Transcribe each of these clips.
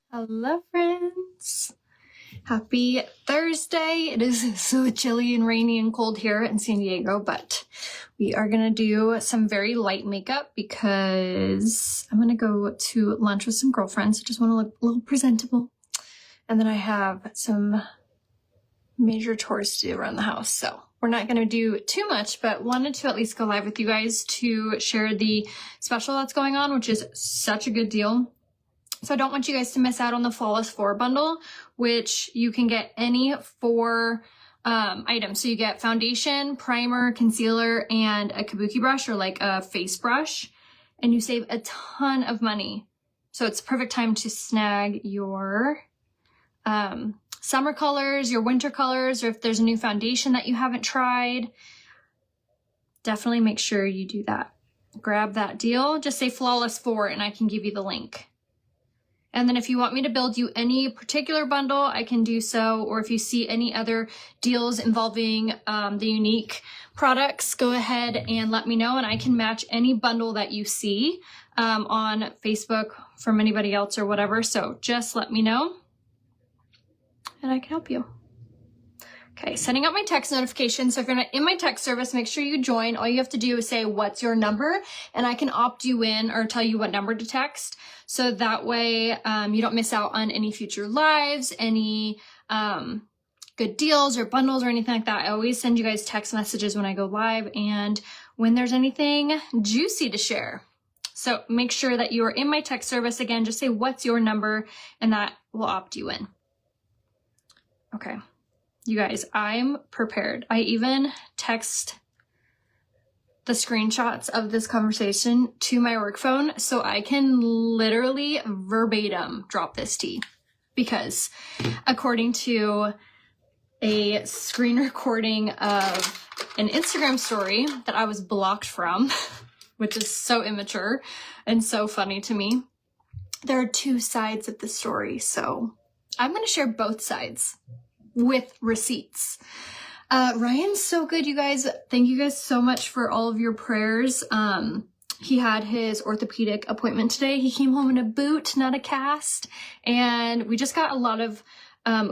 Hello, friends. Happy Thursday. It is so chilly and rainy and cold here in San Diego, but we are going to do some very light makeup because I'm going to go to lunch with some girlfriends. I just want to look a little presentable. And then I have some major chores to do around the house. So we're not going to do too much, but wanted to at least go live with you guys to share the special that's going on, which is such a good deal. So I don't want you guys to miss out on the Flawless 4 bundle, which you can get any 4 items. So you get foundation, primer, concealer, and a kabuki brush or like a face brush, and you save a ton of money. So it's perfect time to snag your summer colors, your winter colors, or if there's a new foundation that you haven't tried, definitely make sure you do that. Grab that deal. Just say Flawless 4 and I can give you the link. And then if you want me to build you any particular bundle, I can do so. Or if you see any other deals involving the unique products, go ahead and let me know and I can match any bundle that you see on Facebook from anybody else or whatever. So just let me know and I can help you. Okay, setting up my text notifications. So if you're not in my text service, make sure you join. All you have to do is say, what's your number? And I can opt you in or tell you what number to text. So that way you don't miss out on any future lives, any good deals or bundles or anything like that. I always send you guys text messages when I go live and when there's anything juicy to share. So make sure that you are in my text service. Again, just say, what's your number? And that will opt you in. Okay. You guys, I'm prepared. I even text the screenshots of this conversation to my work phone so I can literally verbatim drop this tea. Because according to a screen recording of an Instagram story that I was blocked from, which is so immature and so funny to me, there are 2 sides of the story. So I'm going to share both sides with receipts. Ryan's so good, you guys. Thank you guys so much for all of your prayers. He had his orthopedic appointment today. He came home in a boot, not a cast. And we just got a lot of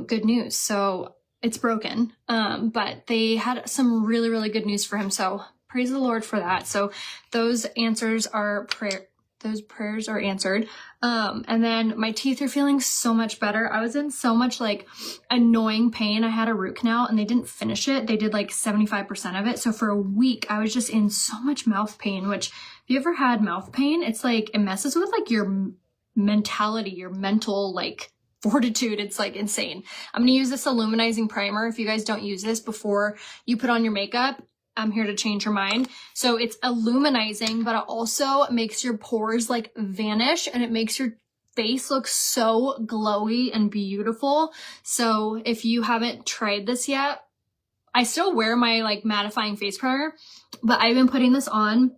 good news. So it's broken. But they had some really, really good news for him. So praise the Lord for that. So those prayers are answered. And then my teeth are feeling so much better. I was in so much like annoying pain. I had a root canal and they didn't finish it. They did like 75% of it. So for a week, I was just in so much mouth pain, which if you ever had mouth pain, it's like, it messes with like your mentality, your mental like fortitude. It's like insane. I'm going to use this illuminizing primer. If you guys don't use this before you put on your makeup, I'm here to change your mind. So it's illuminizing, but it also makes your pores like vanish and it makes your face look so glowy and beautiful. So if you haven't tried this yet, I still wear my like mattifying face primer, but I've been putting this on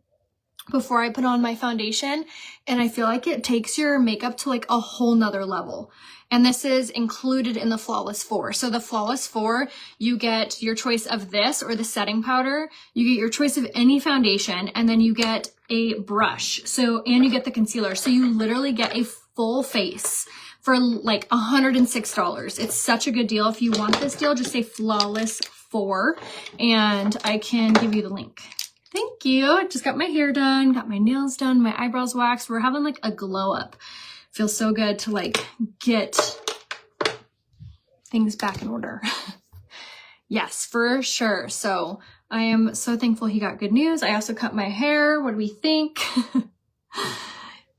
before I put on my foundation and I feel like it takes your makeup to like a whole nother level. And this is included in the Flawless 4. So the Flawless 4, you get your choice of this or the setting powder. You get your choice of any foundation and then you get a brush. So, and you get the concealer. So you literally get a full face for like $106. It's such a good deal. If you want this deal, just say Flawless 4 and I can give you the link. Thank you. I just got my hair done, got my nails done, my eyebrows waxed. We're having like a glow up. Feels so good to like get things back in order. Yes, for sure. So I am so thankful he got good news. I also cut my hair. What do we think?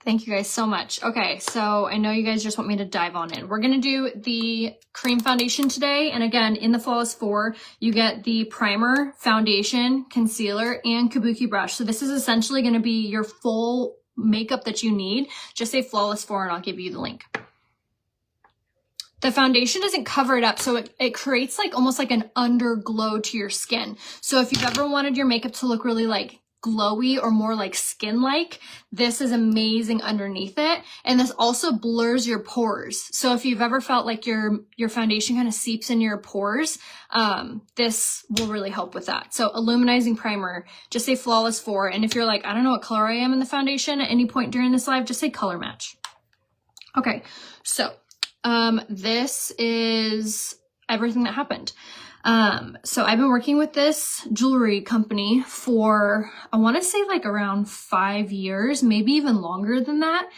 Thank you guys so much. Okay, so I know you guys just want me to dive on in. We're going to do the cream foundation today. And again, in the Flawless 4, you get the primer, foundation, concealer, and kabuki brush. So this is essentially going to be your full makeup that you need. Just say Flawless 4 and I'll give you the link. The foundation doesn't cover it up, so it creates like almost like an underglow to your skin. So if you've ever wanted your makeup to look really like glowy or more like skin-like, this is amazing underneath it. And this also blurs your pores. So if you've ever felt like your foundation kind of seeps in your pores, this will really help with that. So illuminizing primer, just say Flawless 4. And if you're like, I don't know what color I am in the foundation at any point during this live, just say color match. Okay, so This is everything that happened. So I've been working with this jewelry company for, I want to say like around 5 years, maybe even longer than that.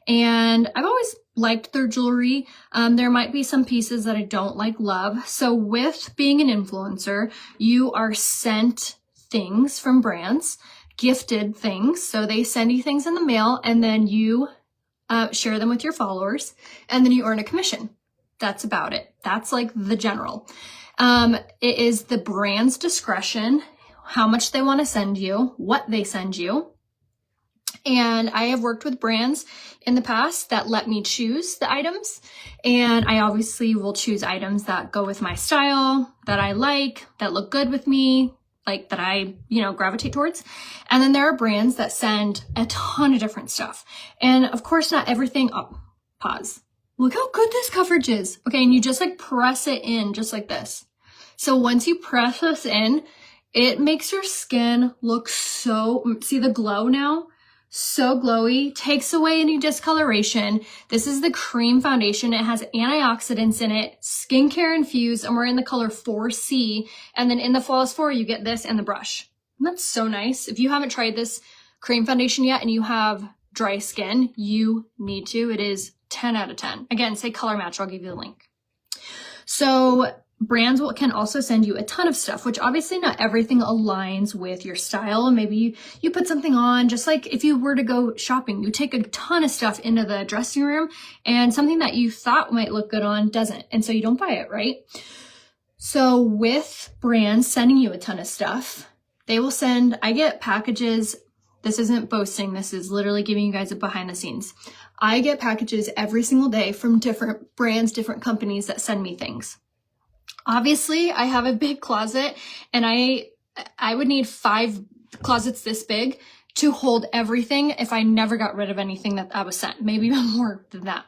And I've always liked their jewelry. There might be some pieces that I don't love. So with being an influencer, you are sent things from brands, gifted things. So they send you things in the mail and then you share them with your followers and then you earn a commission. That's about it. That's like the general. It is the brand's discretion, how much they want to send you, what they send you. And I have worked with brands in the past that let me choose the items. And I obviously will choose items that go with my style, that I like, that look good with me, like that I, gravitate towards. And then there are brands that send a ton of different stuff. And of course, not everything, pause. Look how good this coverage is. Okay, and you just press it in just like this. So once you press this in, it makes your skin look see the glow now? So glowy, takes away any discoloration. This is the cream foundation. It has antioxidants in it, skincare infused, and we're in the color 4C. And then in the Flawless 4, you get this and the brush. And that's so nice. If you haven't tried this cream foundation yet and you have dry skin, you need to. It is 10 out of 10. Again, say color match. I'll give you the link. So brands can also send you a ton of stuff, which obviously not everything aligns with your style. Maybe you put something on, just like if you were to go shopping, you take a ton of stuff into the dressing room and something that you thought might look good on doesn't. And so you don't buy it, right? So with brands sending you a ton of stuff, they will I get packages. This isn't boasting. This is literally giving you guys a behind the scenes. I get packages every single day from different brands, different companies that send me things. Obviously, I have a big closet and I would need 5 closets this big to hold everything if I never got rid of anything that I was sent, maybe even more than that.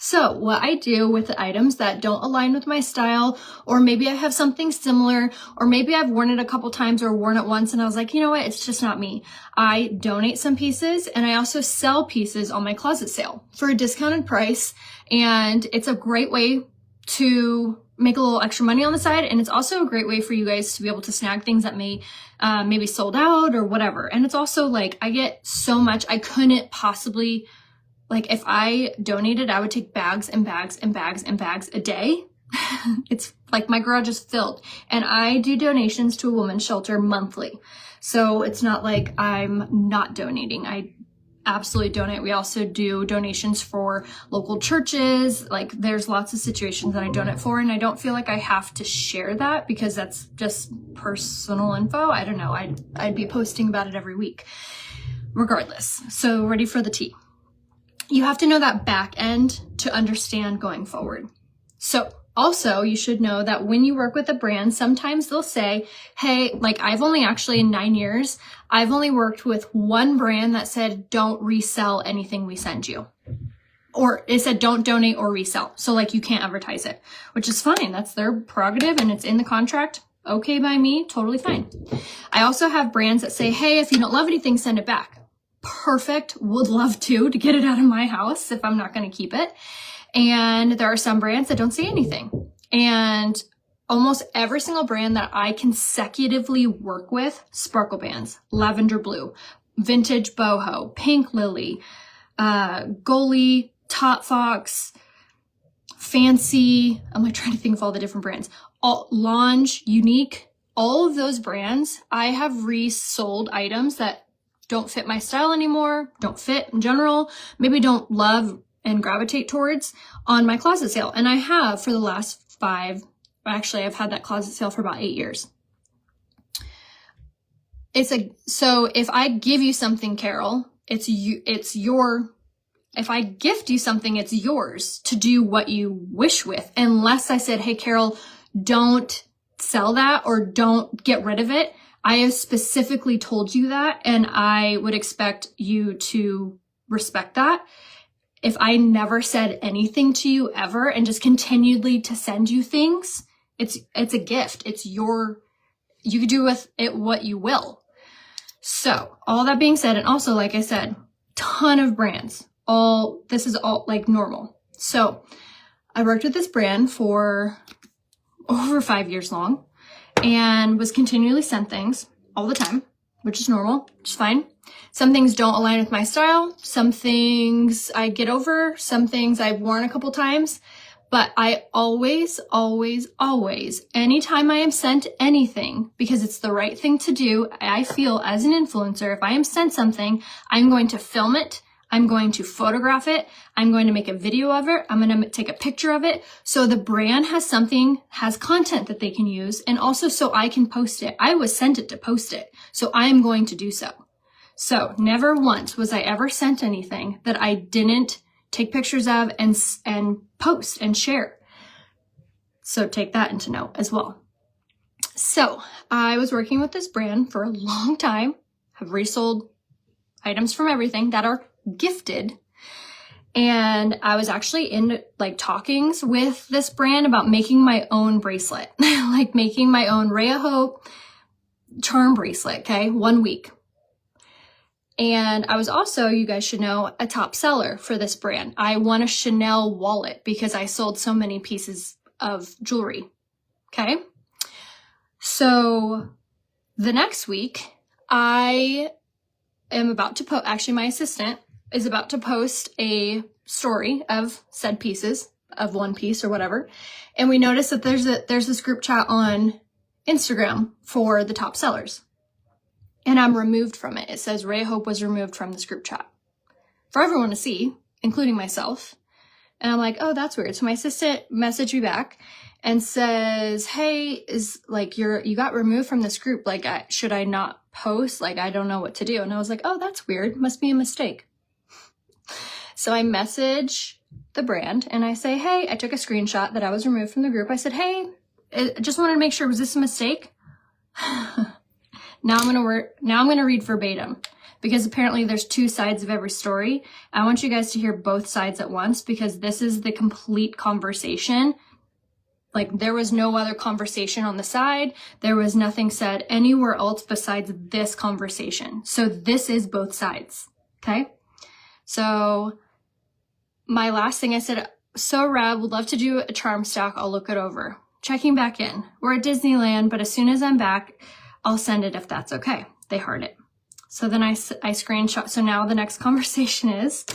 So what I do with the items that don't align with my style, or maybe I have something similar, or maybe I've worn it a couple times or worn it once and I was like, you know what, it's just not me. I donate some pieces and I also sell pieces on my closet sale for a discounted price. And it's a great way to make a little extra money on the side. And it's also a great way for you guys to be able to snag things that maybe sold out or whatever. And it's also I get so much, I couldn't possibly, if I donated, I would take bags and bags and bags and bags a day. It's my garage is filled. And I do donations to a women's shelter monthly. So it's not like I'm not donating. I absolutely donate. We also do donations for local churches. There's lots of situations that I donate for, and I don't feel like I have to share that because that's just personal info. I don't know. I'd be posting about it every week. Regardless. So ready for the tea. You have to know that back end to understand going forward. So also, you should know that when you work with a brand, sometimes they'll say, hey, I've only actually in 9 years, I've only worked with one brand that said, don't resell anything we send you. Or it said, don't donate or resell. So you can't advertise it, which is fine. That's their prerogative and it's in the contract. Okay by me, totally fine. I also have brands that say, hey, if you don't love anything, send it back. Perfect. Would love to get it out of my house if I'm not going to keep it. And there are some brands that don't say anything. And almost every single brand that I consecutively work with, sparkle bands, lavender blue, vintage boho, pink lily, goalie, top fox, fancy. I'm trying to think of all the different brands. Lounge, unique, all of those brands, I have resold items that don't fit my style anymore, don't fit in general, maybe don't love and gravitate towards on my closet sale. And I have for the last 5, actually I've had that closet sale for about 8 years. So if I give you something, Carol, if I gift you something, it's yours to do what you wish with. Unless I said, hey, Carol, don't sell that or don't get rid of it. I have specifically told you that, and I would expect you to respect that. If I never said anything to you ever and just continually to send you things, it's a gift. It's you can do with it what you will. So all that being said, and also, like I said, ton of brands, this is all normal. So I worked with this brand for over 5 years long and was continually sent things all the time, which is normal, which is fine. Some things don't align with my style. Some things I get over. Some things I've worn a couple times. But I always, anytime I am sent anything, because it's the right thing to do, I feel as an influencer, if I am sent something, I'm going to film it. I'm going to photograph it. I'm going to make a video of it. I'm going to take a picture of it. So the brand has content that they can use. And also so I can post it. I was sent it to post it. So I am going to do so. So never once was I ever sent anything that I didn't take pictures of and post and share. So take that into note as well. So I was working with this brand for a long time, have resold items from everything that are gifted. And I was actually in talkings with this brand about making my own bracelet, like making my own Rhea Hope charm bracelet. Okay. 1 week. And I was also, you guys should know, a top seller for this brand. I won a Chanel wallet because I sold so many pieces of jewelry. Okay. So the next week I am about to post, actually my assistant is about to post a story of said pieces of one piece or whatever. And we noticed that there's this group chat on Instagram for the top sellers. And I'm removed from it. It says Rhea Hope was removed from this group chat for everyone to see, including myself. And I'm like, oh, that's weird. So my assistant messaged me back and says, hey, you got removed from this group. Should I not post? I don't know what to do. And I was like, oh, that's weird. Must be a mistake. So I message the brand and I say, hey, I took a screenshot that I was removed from the group. I said, hey, I just wanted to make sure, was this a mistake? Now I'm going to read verbatim because apparently there's two sides of every story. I want you guys to hear both sides at once because this is the complete conversation. There was no other conversation on the side. There was nothing said anywhere else besides this conversation. So this is both sides. Okay. So my last thing I said, so rad, would love to do a charm stack. I'll look it over. Checking back in. We're at Disneyland, but as soon as I'm back, I'll send it if that's okay. They heard it. So then I screenshot. So now the next conversation is,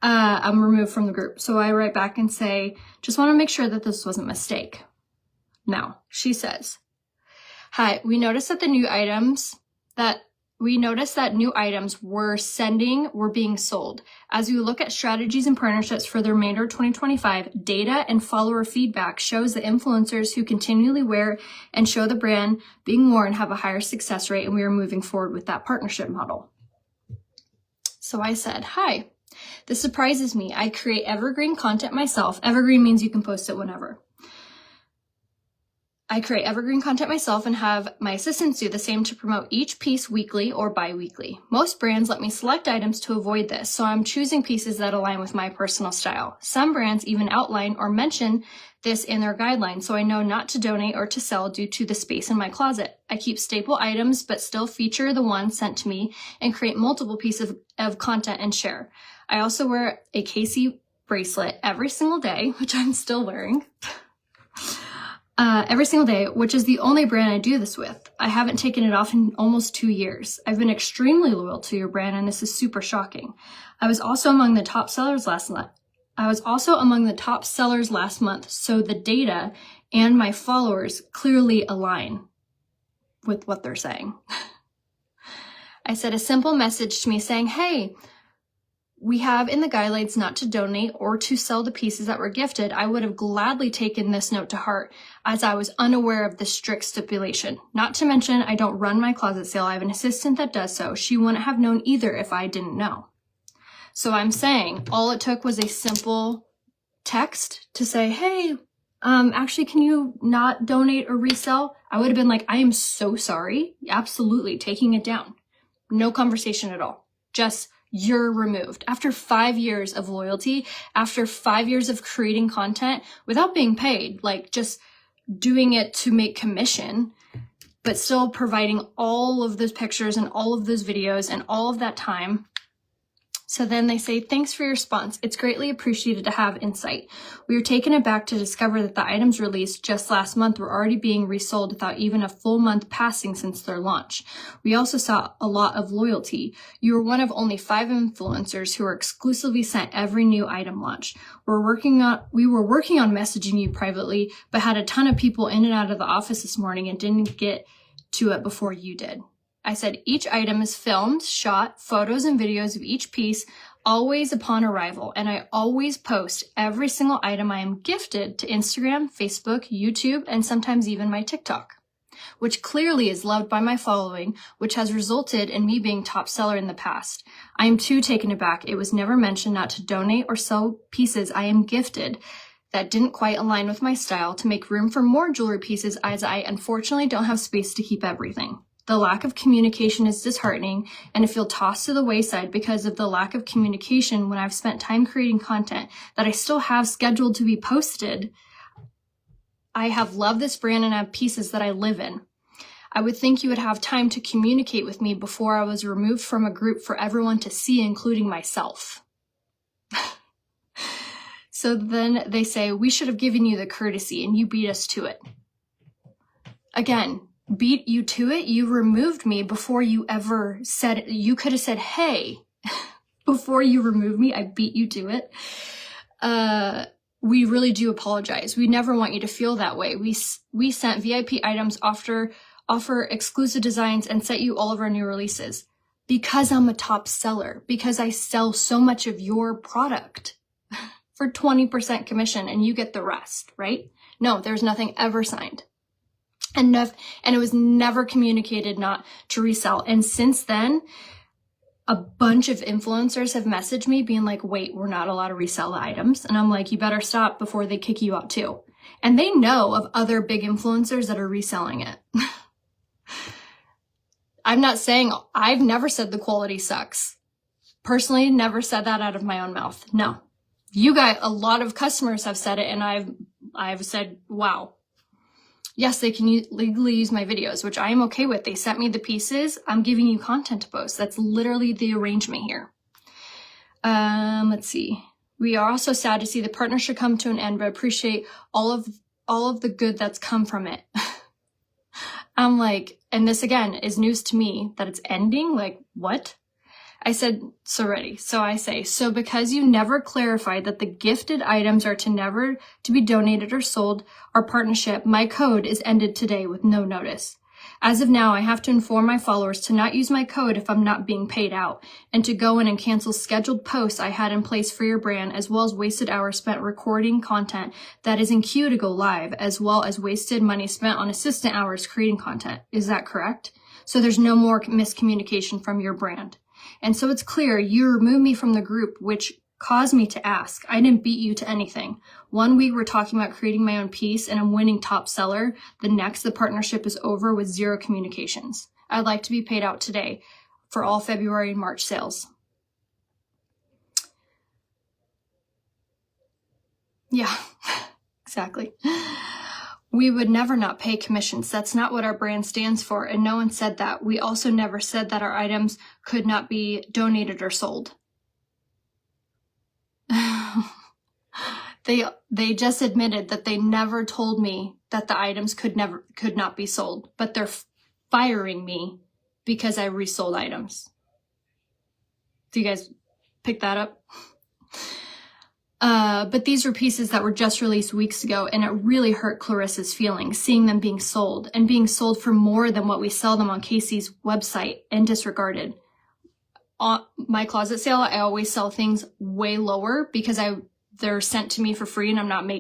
I'm removed from the group. So I write back and say, just want to make sure that this wasn't a mistake. Now she says, hi, we noticed that new items were being sold. As we look at strategies and partnerships for the remainder of 2025, data and follower feedback shows that influencers who continually wear and show the brand being worn have a higher success rate, and we are moving forward with that partnership model. So I said, hi, this surprises me. I create evergreen content myself. Evergreen means you can post it whenever. I create evergreen content myself and have my assistants do the same to promote each piece weekly or bi-weekly. Most brands let me select items to avoid this, so I'm choosing pieces that align with my personal style. Some brands even outline or mention this in their guidelines, so I know not to donate or to sell due to the space in my closet. I keep staple items, but still feature the ones sent to me and create multiple pieces of content and share. I also wear a Casey bracelet every single day, which I'm still wearing. Every single day, which is the only brand I do this with. I haven't taken it off in almost 2 years. I've been extremely loyal to your brand, and this is super shocking. I was also among the top sellers last month. So the data and my followers clearly align with what they're saying. I said a simple message to me saying, hey, we have in the guidelines not to donate or to sell the pieces that were gifted. I would have gladly taken this note to heart as I was unaware of the strict stipulation. Not to mention, I don't run my closet sale. I have an assistant that does so. She wouldn't have known either if I didn't know. So I'm saying all it took was a simple text to say, hey, actually, can you not donate or resell? I would have been like, I am so sorry. Absolutely. Taking it down. No conversation at all. Just you're removed. After 5 years of loyalty, after 5 years of creating content without being paid, just doing it to make commission, but still providing all of those pictures and all of those videos and all of that time, So then they say, thanks for your response. It's greatly appreciated to have insight. We were taken aback to discover that the items released just last month were already being resold without even a full month passing since their launch. We also saw a lot of loyalty. You were one of only 5 influencers who were exclusively sent every new item launch. We were working on messaging you privately, but had a ton of people in and out of the office this morning and didn't get to it before you did. I said, each item is filmed, shot, photos and videos of each piece, always upon arrival. And I always post every single item I am gifted to Instagram, Facebook, YouTube, and sometimes even my TikTok, which clearly is loved by my following, which has resulted in me being top seller in the past. I am too taken aback. It was never mentioned not to donate or sell pieces I am gifted that didn't quite align with my style to make room for more jewelry pieces, as I unfortunately don't have space to keep everything. The lack of communication is disheartening, and I feel tossed to the wayside because of the lack of communication when I've spent time creating content that I still have scheduled to be posted. I have loved this brand and have pieces that I live in. I would think you would have time to communicate with me before I was removed from a group for everyone to see, including myself. So then they say, we should have given you the courtesy and you beat us to it. Again, beat you to it? You removed me before you ever said it. You could have said, hey, before you removed me, I beat you to it. We really do apologize. We never want you to feel that way. We sent VIP items, offer exclusive designs, and sent you all of our new releases because I'm a top seller, because I sell so much of your product for 20% commission and you get the rest, right? No, there's nothing ever signed. And it was never communicated not to resell. And since then, a bunch of influencers have messaged me being like, wait, we're not allowed to resell the items. And I'm like, you better stop before they kick you out too. And they know of other big influencers that are reselling it. I've never said the quality sucks. Personally, never said that out of my own mouth. No. You guys, a lot of customers have said it, and I've said, wow. Yes, they can legally use my videos, which I am okay with. They sent me the pieces. I'm giving you content to post. That's literally the arrangement here. Let's see. We are also sad to see the partnership come to an end, but appreciate all of the good that's come from it. I'm like, and this again is news to me that it's ending. Like, what? I said, so I say, so because you never clarified that the gifted items are never to be donated or sold, our partnership, my code, is ended today with no notice. As of now, I have to inform my followers to not use my code if I'm not being paid out, and to go in and cancel scheduled posts I had in place for your brand, as well as wasted hours spent recording content that is in queue to go live, as well as wasted money spent on assistant hours creating content. Is that correct? So there's no more miscommunication from your brand. And so it's clear you removed me from the group, which caused me to ask. I didn't beat you to anything. 1 week we're talking about creating my own piece and I'm winning top seller. The next, the partnership is over with 0 communications. I'd like to be paid out today for all February and March sales. Yeah, exactly. We would never not pay commissions. That's not what our brand stands for, and no one said that. We also never said that our items could not be donated or sold. They just admitted that they never told me that the items could not be sold, but they're firing me because I resold items. Do you guys pick that up? But these were pieces that were just released weeks ago, and it really hurt Clarissa's feelings, seeing them being sold for more than what we sell them on Casey's website and disregarded. On my closet sale, I always sell things way lower because they're sent to me for free, and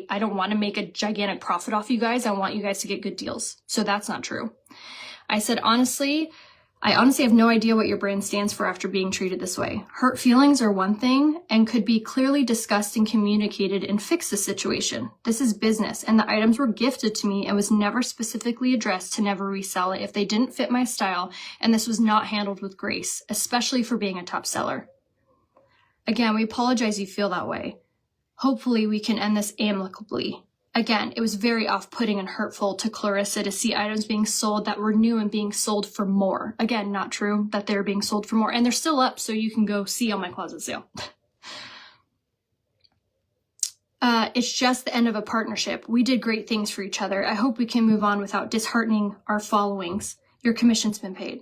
I don't want to make a gigantic profit off you guys. I want you guys to get good deals. So that's not true. I said, I honestly have no idea what your brand stands for after being treated this way. Hurt feelings are one thing and could be clearly discussed and communicated and fix the situation. This is business, and the items were gifted to me and was never specifically addressed to never resell it if they didn't fit my style, and this was not handled with grace, especially for being a top seller. Again, we apologize you feel that way. Hopefully we can end this amicably. again, it was very off-putting and hurtful to Clarissa to see items being sold that were new and being sold for more. Again, not true that they're being sold for more. And they're still up, so you can go see on my closet sale. It's just the end of a partnership. We did great things for each other. I hope we can move on without disheartening our followings. Your commission's been paid.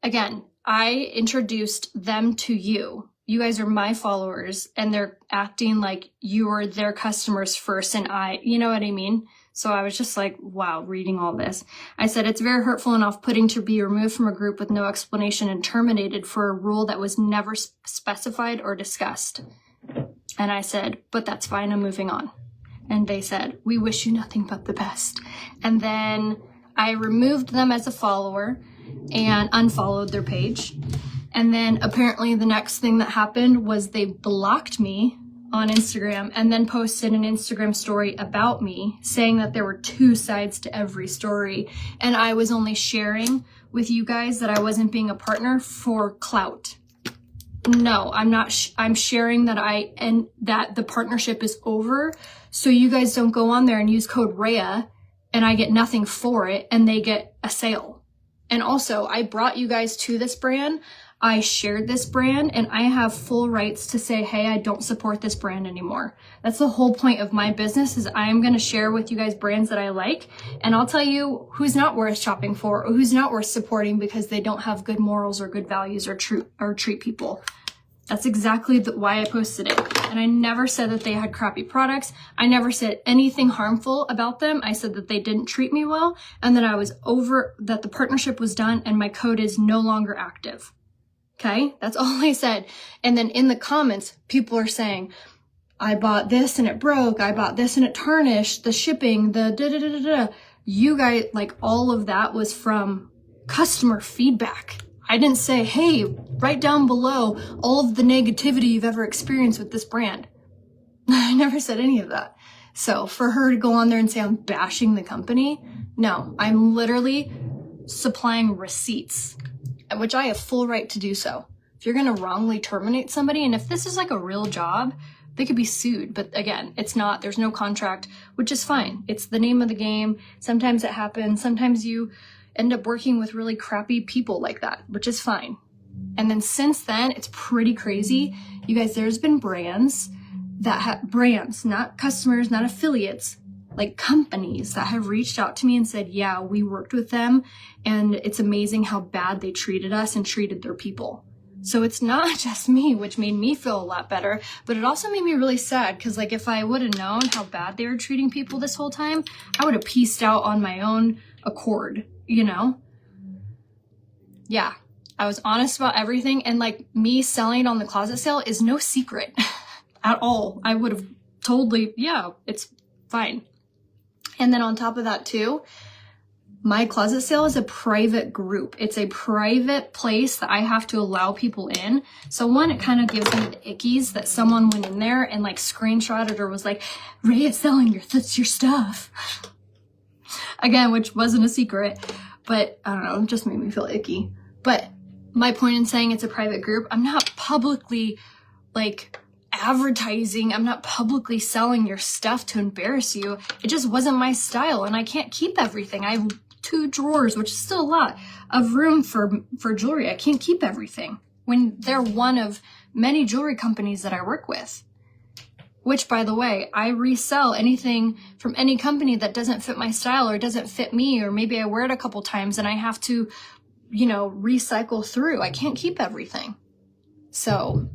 Again, I introduced them to you. You guys are my followers, and they're acting like you are their customers first, and you know what I mean? So I was just like, wow, reading all this. I said, it's very hurtful and off-putting to be removed from a group with no explanation and terminated for a rule that was never specified or discussed. And I said, but that's fine, I'm moving on. And they said, we wish you nothing but the best. And then I removed them as a follower and unfollowed their page. And then apparently the next thing that happened was they blocked me on Instagram and then posted an Instagram story about me saying that there were two sides to every story. And I was only sharing with you guys that I wasn't being a partner for clout. No, I'm not. I'm sharing that that the partnership is over. So you guys don't go on there and use code RHEA and I get nothing for it and they get a sale. And also I brought you guys to this brand. I shared this brand and I have full rights to say, hey, I don't support this brand anymore. That's the whole point of my business, is I'm going to share with you guys brands that I like. And I'll tell you who's not worth shopping for or who's not worth supporting because they don't have good morals or good values or treat people. That's exactly why I posted it. And I never said that they had crappy products. I never said anything harmful about them. I said that they didn't treat me well and that I was over, that the partnership was done and my code is no longer active. Okay, that's all I said. And then in the comments, people are saying, I bought this and it broke. I bought this and it tarnished. The shipping, the da-da-da-da-da. You guys, like, all of that was from customer feedback. I didn't say, hey, write down below all of the negativity you've ever experienced with this brand. I never said any of that. So for her to go on there and say I'm bashing the company, no, I'm literally supplying receipts, which I have full right to do so. If you're going to wrongly terminate somebody, and if this is like a real job, they could be sued. But again, it's not, there's no contract, which is fine. It's the name of the game. Sometimes it happens. Sometimes you end up working with really crappy people like that, which is fine. And then since then, it's pretty crazy. You guys, there's been brands that have, brands, not customers, not affiliates, like companies that have reached out to me and said, yeah, we worked with them and it's amazing how bad they treated us and treated their people. So it's not just me, which made me feel a lot better, but it also made me really sad because, like, if I would have known how bad they were treating people this whole time, I would have pieced out on my own accord, you know? Yeah, I was honest about everything, and like me selling on the closet sale is no secret at all. I would have totally, yeah, it's fine. And then on top of that too, my closet sale is a private group. It's a private place that I have to allow people in. So one, it kind of gives me the ickies that someone went in there and like screenshotted or was like, Rhea's selling your stuff. Again, which wasn't a secret, but I don't know, it just made me feel icky. But my point in saying it's a private group, I'm not publicly like advertising, I'm not publicly selling your stuff to embarrass you. It just wasn't my style, and I can't keep everything. I have 2 drawers, which is still a lot of room for jewelry. I can't keep everything when they're one of many jewelry companies that I work with. Which, by the way, I resell anything from any company that doesn't fit my style or doesn't fit me, or maybe I wear it a couple times and I have to, you know, recycle through. I can't keep everything. So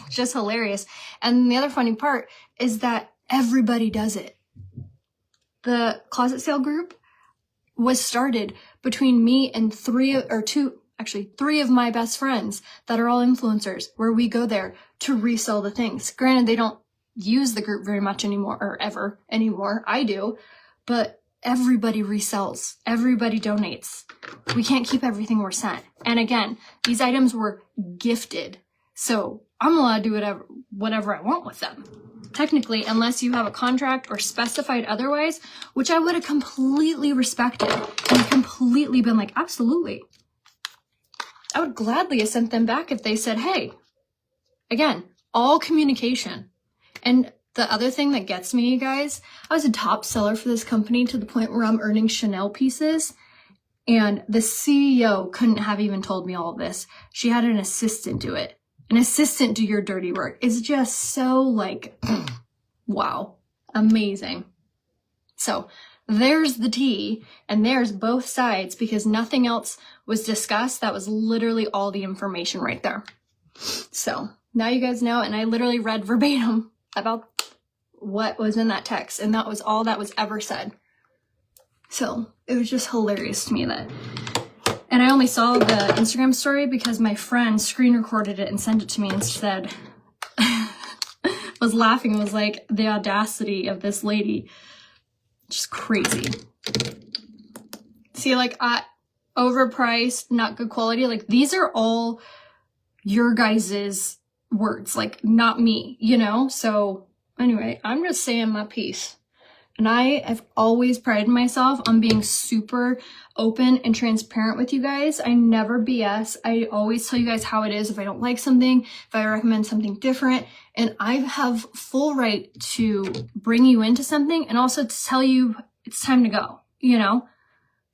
just hilarious. And the other funny part is that everybody does it. The closet sale group was started between me and 3 of my best friends that are all influencers, where we go there to resell the things. Granted, they don't use the group very much anymore, or ever anymore. I do, but everybody resells. Everybody donates. We can't keep everything we're sent. And again, these items were gifted. So I'm allowed to do whatever I want with them. Technically, unless you have a contract or specified otherwise, which I would have completely respected and completely been like, absolutely. I would gladly have sent them back if they said, hey, again, all communication. And The other thing that gets me, you guys, I was a top seller for this company to the point where I'm earning Chanel pieces. And the CEO couldn't have even told me all of this. She had an assistant do it. An assistant do your dirty work. It's just so like, wow, amazing. So there's the tea, and there's both sides because nothing else was discussed. That was literally all the information right there. So now you guys know, and I literally read verbatim about what was in that text, and that was all that was ever said. So it was just hilarious to me that, and I only saw the Instagram story because my friend screen recorded it and sent it to me instead. Was laughing, was like, the audacity of this lady, just crazy. See, like, overpriced, not good quality, like, these are all your guys's words, like, not me, you know? So anyway, I'm just saying my piece. And I have always prided myself on being super open and transparent with you guys. I never BS. I always tell you guys how it is if I don't like something, if I recommend something different. And I have full right to bring you into something and also to tell you it's time to go, you know?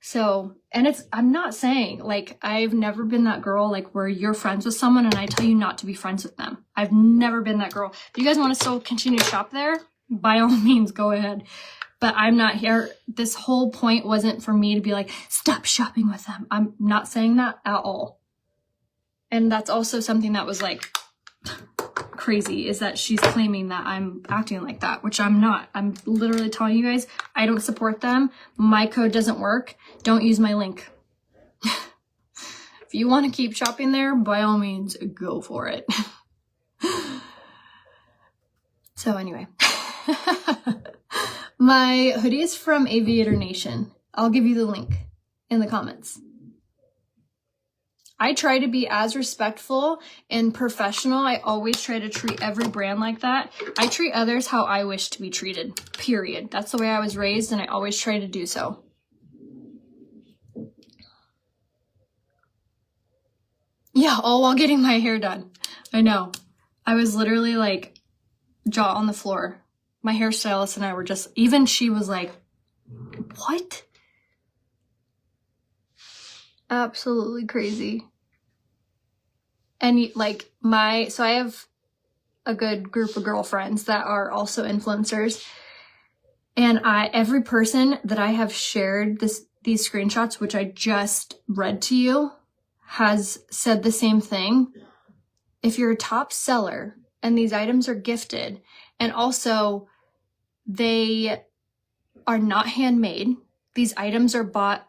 So, and I'm not saying, like, I've never been that girl, like, where you're friends with someone and I tell you not to be friends with them. I've never been that girl. If you guys want to still continue to shop there, by all means, go ahead. But I'm not here. This whole point wasn't for me to be like, stop shopping with them. I'm not saying that at all. And that's also something that was like crazy, is that she's claiming that I'm acting like that, which I'm not. I'm literally telling you guys, I don't support them. My code doesn't work. Don't use my link. If you want to keep shopping there, by all means, go for it. So anyway. My hoodie is from Aviator Nation. I'll give you the link in the comments. I try to be as respectful and professional. I always try to treat every brand like that. I treat others how I wish to be treated, period. That's the way I was raised, and I always try to do so. Yeah, all while getting my hair done. I know. I was literally like jaw on the floor. My hairstylist and I were just, even she was like, what? Absolutely crazy. And like so I have a good group of girlfriends that are also influencers. And every person that I have shared these screenshots, which I just read to you, has said the same thing. If you're a top seller and these items are gifted, and also they are not handmade, these items are bought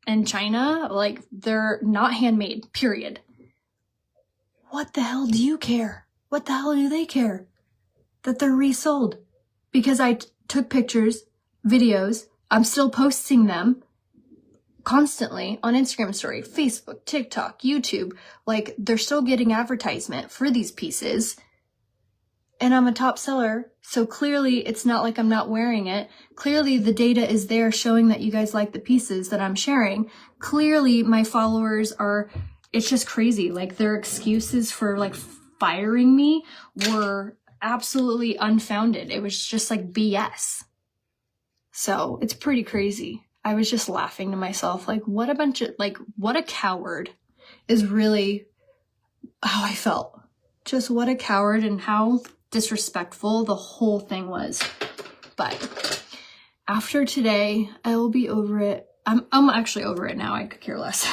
in China, like they're not handmade, period. What the hell do you care? What the hell do they care? That they're resold. Because I took pictures, videos, I'm still posting them constantly on Instagram story, Facebook, TikTok, YouTube. Like, they're still getting advertisement for these pieces. And I'm a top seller, so clearly it's not like I'm not wearing it. Clearly the data is there showing that you guys like the pieces that I'm sharing. Clearly my followers are, it's just crazy. Like, their excuses for like firing me were absolutely unfounded. It was just like BS. So it's pretty crazy. I was just laughing to myself, like, what a bunch of, like, what a coward is really how I felt. Just what a coward, and how disrespectful the whole thing was. But after today, I will be over it. I'm actually over it now. I could care less.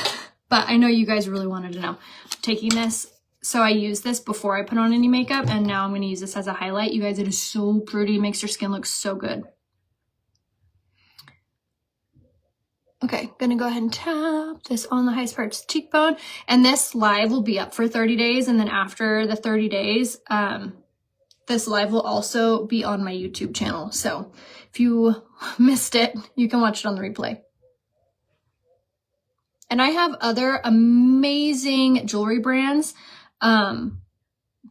But I know you guys really wanted to know. I'm taking this, so I use this before I put on any makeup, and now I'm going to use this as a highlight. You guys, it is so pretty. It makes your skin look so good. Okay, gonna go ahead and tap this on the highest parts cheekbone. And this live will be up for 30 days. And then after the 30 days, this live will also be on my YouTube channel. So if you missed it, you can watch it on the replay. And I have other amazing jewelry brands that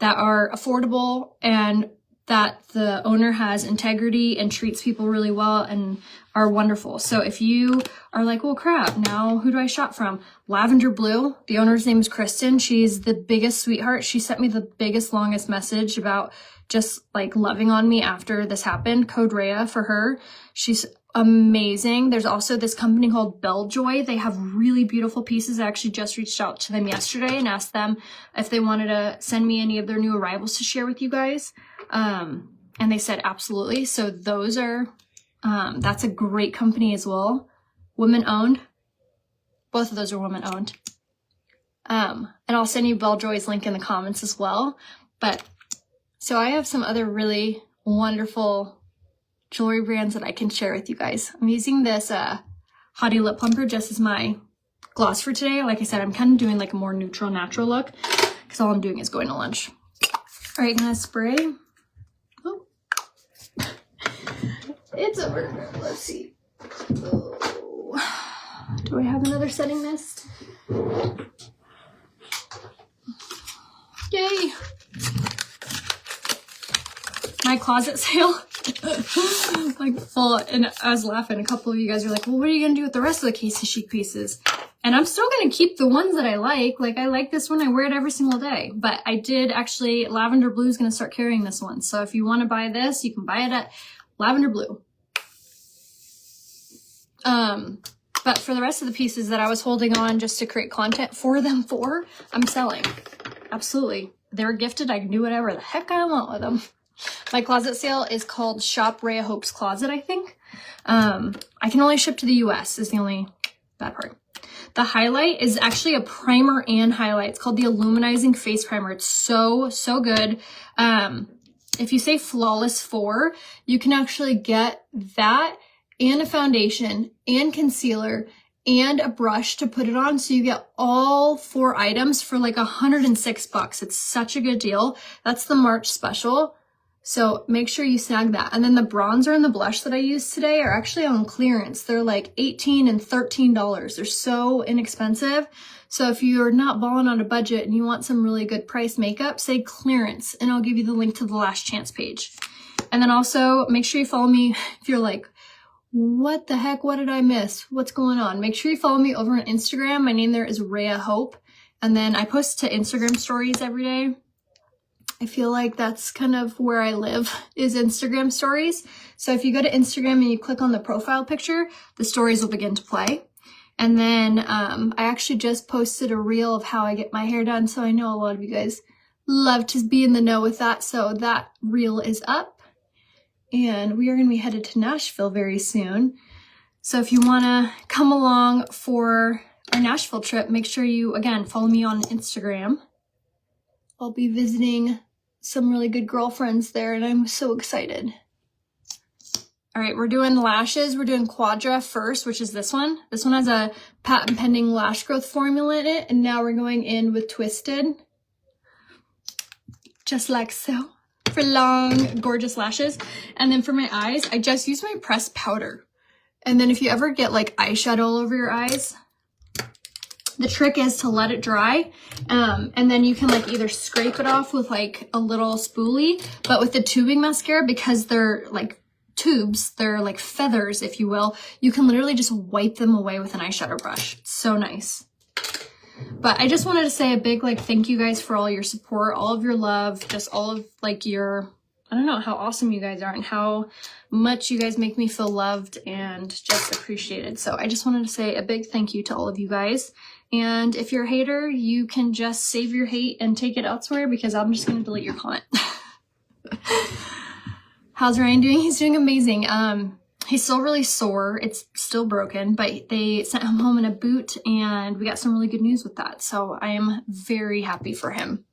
are affordable and that the owner has integrity and treats people really well and are wonderful. So if you are like, well, crap, now who do I shop from? Lavender Blue. The owner's name is Kristen. She's the biggest sweetheart. She sent me the biggest, longest message about just like loving on me after this happened. Code Rhea for her. She's amazing. There's also this company called Belljoy. They have really beautiful pieces. I actually just reached out to them yesterday and asked them if they wanted to send me any of their new arrivals to share with you guys. And they said absolutely. So those are, that's a great company as well. Women owned. Both of those are women owned. And I'll send you Belljoy's link in the comments as well. But so I have some other really wonderful jewelry brands that I can share with you guys. I'm using this Hottie Lip Plumper just as my gloss for today. Like I said, I'm kind of doing like a more neutral, natural look because all I'm doing is going to lunch. All right, gonna spray. Oh. It's over. Let's see. Oh. Do I have another setting mist? Yay! My closet sale. Like full, and I was laughing. A couple of you guys are like, well, what are you gonna do with the rest of the Case of Chic pieces? And I'm still gonna keep the ones that I like. Like I like this one, I wear it every single day. But I did actually, Lavender Blue is gonna start carrying this one. So if you wanna buy this, you can buy it at Lavender Blue. But for the rest of the pieces that I was holding on just to create content for them I'm selling. Absolutely. They were gifted, I can do whatever the heck I want with them. My closet sale is called Shop Rhea Hope's Closet, I think. I can only ship to the US is the only bad part. The highlight is actually a primer and highlight. It's called the Illuminizing Face Primer. It's so, so good. If you say Flawless 4, you can actually get that and a foundation and concealer and a brush to put it on. So you get all 4 items for like $106. It's such a good deal. That's the March special. So make sure you snag that. And then the bronzer and the blush that I used today are actually on clearance. They're like $18 and $13. They're so inexpensive. So if you're not balling on a budget and you want some really good price makeup, say clearance, and I'll give you the link to the last chance page. And then also make sure you follow me if you're like, what the heck? What did I miss? What's going on? Make sure you follow me over on Instagram. My name there is Rhea Hope. And then I post to Instagram stories every day. I feel like that's kind of where I live, is Instagram stories. So if you go to Instagram and you click on the profile picture, the stories will begin to play. And then I actually just posted a reel of how I get my hair done. So I know a lot of you guys love to be in the know with that. So that reel is up. And we are going to be headed to Nashville very soon. So if you want to come along for our Nashville trip, make sure you, again, follow me on Instagram. I'll be visiting some really good girlfriends there, and I'm so excited. All right, we're doing lashes. We're doing Quadra first, which is this one. This one has a patent pending lash growth formula in it, and now we're going in with Twisted. Just like so. For long, gorgeous lashes. And then for my eyes, I just use my pressed powder. And then if you ever get like eyeshadow all over your eyes, the trick is to let it dry, and then you can like either scrape it off with like a little spoolie, but with the tubing mascara, because they're like tubes, they're like feathers, if you will, you can literally just wipe them away with an eyeshadow brush. It's so nice. But I just wanted to say a big like thank you guys for all your support, all of your love, just all of like your, I don't know how awesome you guys are and how much you guys make me feel loved and just appreciated. So I just wanted to say a big thank you to all of you guys. And if you're a hater, you can just save your hate and take it elsewhere, because I'm just going to delete your comment. How's Ryan doing? He's doing amazing. He's still really sore. It's still broken, but they sent him home in a boot, and we got some really good news with that. So I am very happy for him.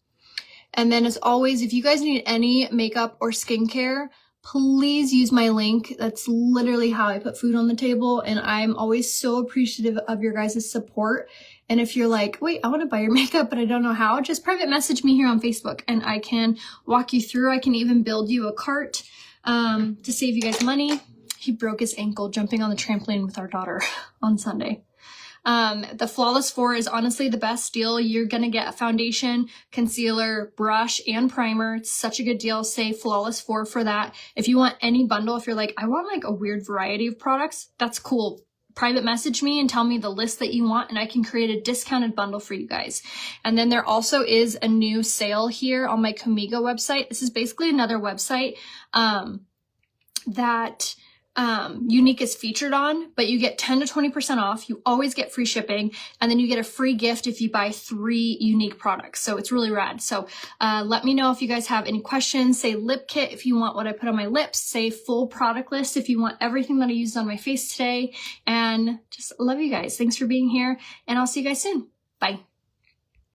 And then as always, if you guys need any makeup or skincare, please use my link. That's literally how I put food on the table. And I'm always so appreciative of your guys' support. And if you're like, wait, I want to buy your makeup, but I don't know how, just private message me here on Facebook and I can walk you through. I can even build you a cart to save you guys money. He broke his ankle jumping on the trampoline with our daughter on Sunday. The Flawless 4 is honestly the best deal. You're gonna get a foundation, concealer, brush, and primer. It's such a good deal. Say Flawless 4 for that. If you want any bundle, if you're like, I want like a weird variety of products, that's cool. Private message me and tell me the list that you want, and I can create a discounted bundle for you guys. And then there also is a new sale here on my Comigo website. This is basically another website that Unique is featured on, but you get 10 to 20% off. You always get free shipping, and then you get a free gift if you buy 3 Unique products. So it's really rad. So let me know if you guys have any questions. Say lip kit if you want what I put on my lips. Say full product list if you want everything that I used on my face today. And just love you guys. Thanks for being here, and I'll see you guys soon. Bye.